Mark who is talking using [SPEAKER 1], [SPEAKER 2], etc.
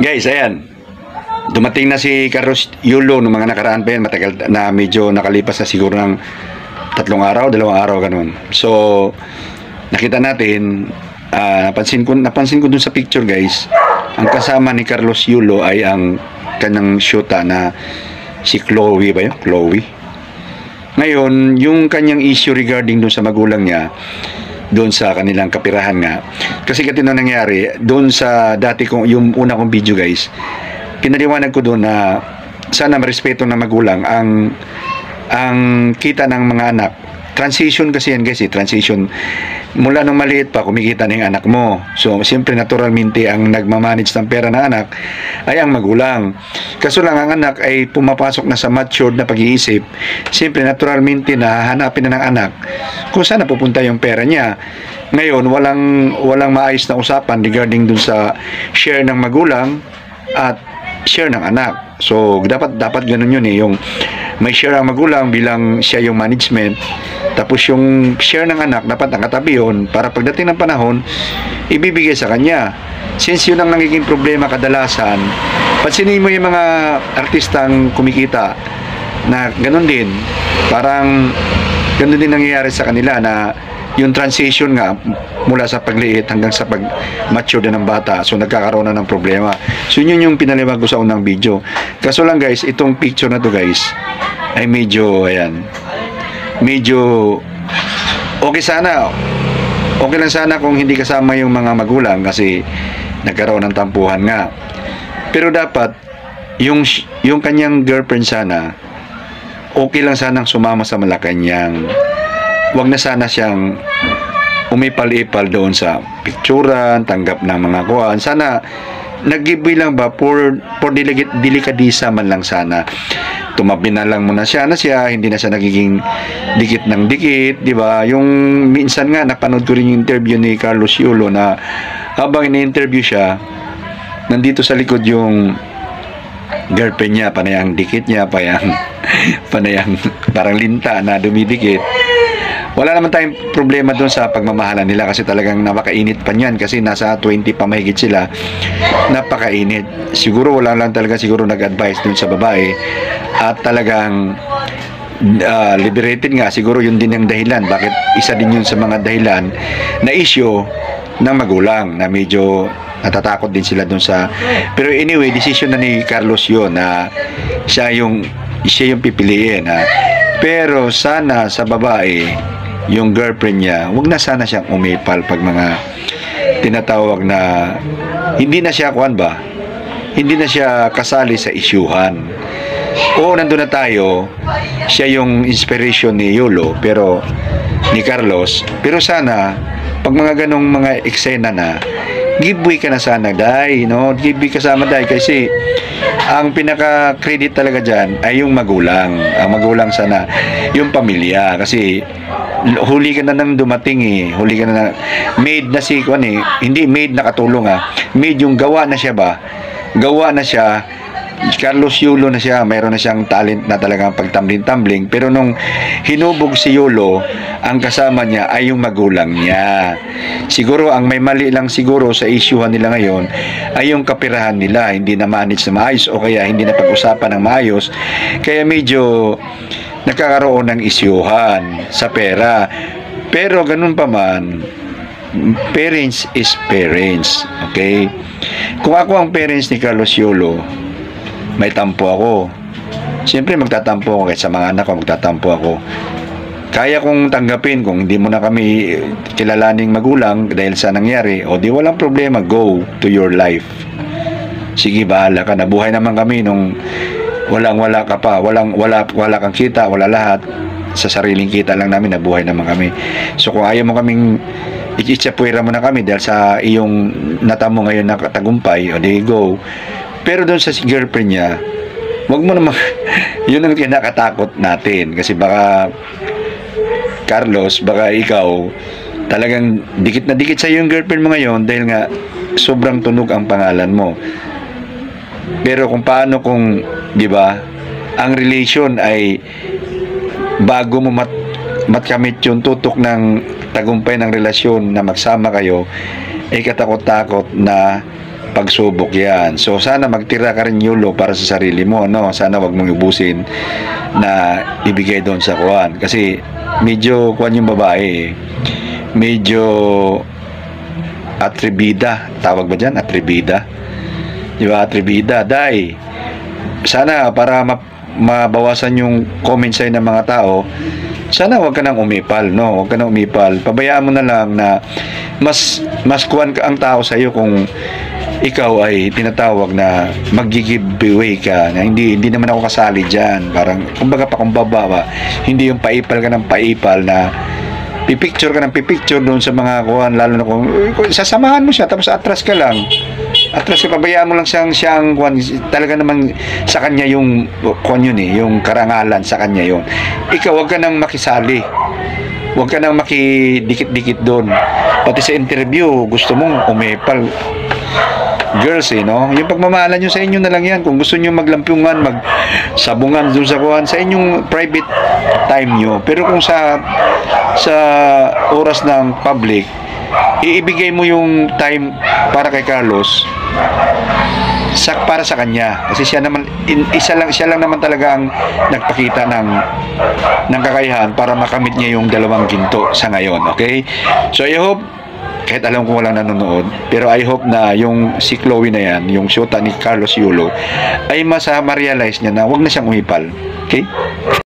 [SPEAKER 1] Guys, ayan. Dumating na si Carlos Yulo ng mga nakaraan pa yan. Matagal na, medyo nakalipas na siguro ng 3 araw, 2 araw, ganun. So, nakita natin, napansin ko dun sa picture, guys, ang kasama ni Carlos Yulo ay ang kanang syota na si Chloe ba yun? Chloe. Ngayon, yung kanyang issue regarding dun sa magulang niya, doon sa kanilang kapirahan nga. Kasi katino nangyari, doon sa dati kong, yung una kong video, guys, pinaliwanag ko doon na sana marespeto ng magulang ang kita ng mga anak. Transition kasi yan, guys, transition. Mula nung maliit pa, kumikita na yung anak mo. So, siyempre, naturalmente, ang nagmamanage ng pera ng anak ay ang magulang. Kaso lang, ang anak ay pumapasok na sa matured na pag-iisip. Siyempre, naturalmente, nahahanapin na ng anak kung saan napupunta yung pera niya. Ngayon, walang maayos na usapan regarding dun sa share ng magulang at share ng anak. So, dapat ganun yun eh. Yung may share ang magulang bilang siya yung management. Tapos yung share ng anak, dapat nakatabi yun para pagdating ng panahon, ibibigay sa kanya. Since yun ang nagiging problema kadalasan, pansinin mo yung mga artistang kumikita na ganun din. Parang ganun din nangyayari sa kanila na yung transition nga mula sa pagliit hanggang sa pag-mature na ng bata. So nagkakaroon na ng problema. So yun yung pinaliwag ko sa unang video. Kaso lang, guys, itong picture na to, guys, ay medyo, ayan, medyo okay sana. Okay lang sana kung hindi kasama yung mga magulang kasi nagkaroon ng tampuhan nga. Pero dapat yung kanyang girlfriend sana okay lang sanang sumama sa Malacanang. Wag na sana siyang umipal-ipal doon sa picturean, tanggap ng mga kuhaan. Sana nag-give lang ba for delikadisa man lang sana. Tumabi na lang muna siya hindi na siya nagiging dikit ng dikit, di ba? Yung minsan nga napanood ko rin yung interview ni Carlos Yulo na habang ini-interview siya, nandito sa likod yung girlfriend niya, panayang dikit niya, panayang parang linta na dumidikit. Wala naman tayong problema doon sa pagmamahalan nila kasi talagang napakainit pa niyan kasi nasa 20 pa mahigit sila. Napakainit. Siguro wala lang talaga siguro nag-advise doon sa babae at talagang liberated nga. Siguro yun din ang dahilan. Bakit isa din yun sa mga dahilan na issue ng magulang na medyo natatakot din sila doon sa... Pero anyway, decision na ni Carlos yun na siya yung pipiliin. Pero sana sa babae, yung girlfriend niya, wag na sana siyang umipal pag mga tinatawag na hindi na siya hindi na siya kasali sa isyuhan. Oo, nandun na tayo, siya yung inspiration ni Yulo, pero ni Carlos, pero sana pag mga ganong mga eksena na giveaway ka na sana, Day, no? Giveaway kasama, Day, kasi ang pinaka-credit talaga dyan ay yung magulang. Ang magulang sana, yung pamilya. Kasi huli ka na nang dumating eh. Huli ka na maid na si hindi maid na katulong Maid yung gawa na siya ba? Gawa na siya. Carlos Yulo na siya, mayroon na siyang talent na talagang pagtumbling-tumbling, pero nung hinubog si Yulo, ang kasama niya ay yung magulang niya. Siguro ang may mali lang siguro sa isyuhan nila ngayon ay yung kapirahan nila, hindi na manage na maayos o kaya hindi na pag-usapan ng maayos, kaya medyo nagkakaroon ng isyuhan sa pera. Pero ganun pa man, parents is parents, okay? Kung ako ang parents ni Carlos Yulo, may tampo ako. Siyempre magtatampo ako kahit sa mga anak ko, magtatampo ako. Kaya kong tanggapin kung hindi mo na kami kilalaning magulang dahil sa nangyari, o di walang problema, go to your life. Sige, bahala ka. Nabuhay naman kami nung wala ka pa, wala kang kita, wala lahat. Sa sariling kita lang namin, nabuhay naman kami. So kung ayaw mo kaming itsapuira mo na kami dahil sa iyong natamo ngayon na tagumpay, o di go. Pero doon sa girlfriend niya, wag mo naman, yun ang kinakatakot natin. Kasi baka, Carlos, baka ikaw, talagang dikit na dikit sa yung girlfriend mo ngayon dahil nga sobrang tunog ang pangalan mo. Pero kung paano kung, di ba, ang relation ay bago mo matkamit yung tutok ng tagumpay ng relasyon na magsama kayo, ay katakot-takot na pagsubok yan. So sana magtira ka rin Yulo para sa sarili mo, no? Sana wag mong ubusin na ibigay doon sa kuwan. Kasi medyo kuwan yung babae. Medyo atribida. Tawag ba dyan? Atribida. Di ba? Atribida. Dahil sana para mabawasan yung comments sa'yo ng mga tao, sana wag ka nang umipal, no? Wag ka nang umipal. Pabayaan mo na lang na mas kuwan ka ang tao sa iyo kung ikaw ay tinatawag na mag-giveaway ka, na hindi naman ako kasali diyan. Parang kumbaga pakumbaba ba. Hindi yung paipal ka ng paipal na pipicture ka ng pipicture doon sa mga kuwan, lalo na kung sasamahan mo siya tapos atras ka lang. Atras ka, pabayaan mo lang siyang kuwan, talaga namang sa kanya yung kuwan yun yung karangalan sa kanya yun. Ikaw wag ka nang makisali. Huwag ka nang makidikit-dikit doon. Pati sa interview, gusto mong umepal. Girls, no? Yung pagmamahalan nyo sa inyo na lang yan. Kung gusto nyo maglampungan, magsabungan doon sa kuhan, sa inyong private time nyo. Pero kung sa oras ng public, iibigay mo yung time para kay Carlos para sa kanya, kasi siya lang naman talaga ang nagpakita ng kakayahan para makamit niya yung 2 ginto sa ngayon. Okay, so I hope, kahit alam ko walang nanonood, pero I hope na yung si Chloe na yan, yung syota ni Carlos Yulo, ay ma-realize niya na wag na siyang umipal. Okay.